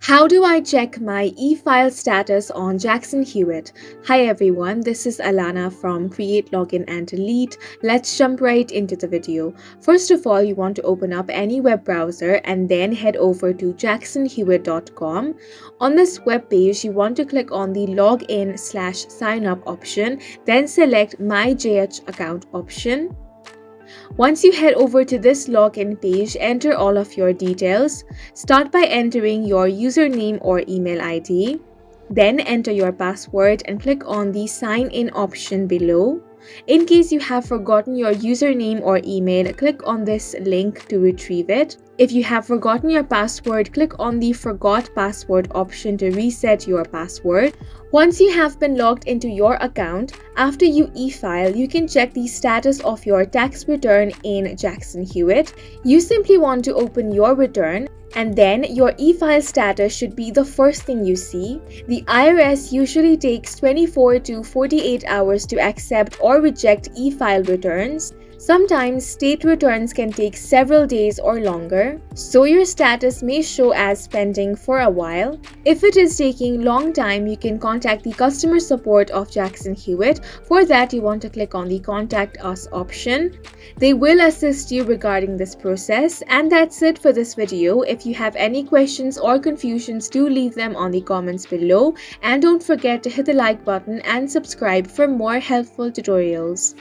How do I check my e-file status on Jackson Hewitt? Hi everyone, this is Alana from Create, Login and Delete. Let's jump right into the video. First of all, you want to open up any web browser and then head over to jacksonhewitt.com. On this web page, you want to click on the login/sign up option, then select My JH account option. Once you head over to this login page, enter all of your details. Start by entering your username or email ID. Then enter your password and click on the sign in option below. In case you have forgotten your username or email, click on this link to retrieve it. If you have forgotten your password, click on the Forgot Password option to reset your password. Once you have been logged into your account, after you e-file, you can check the status of your tax return in Jackson Hewitt. You simply want to open your return, and then your e-file status should be the first thing you see. The IRS usually takes 24 to 48 hours to accept or reject e-file returns. Sometimes state returns can take several days or longer, so your status may show as pending for a while. If it is taking long time, you can contact the customer support of Jackson Hewitt. For that, you want to click on the Contact Us option. They will assist you regarding this process. And that's it for this video. If you have any questions or confusions, do leave them on the comments below. And don't forget to hit the like button and subscribe for more helpful tutorials.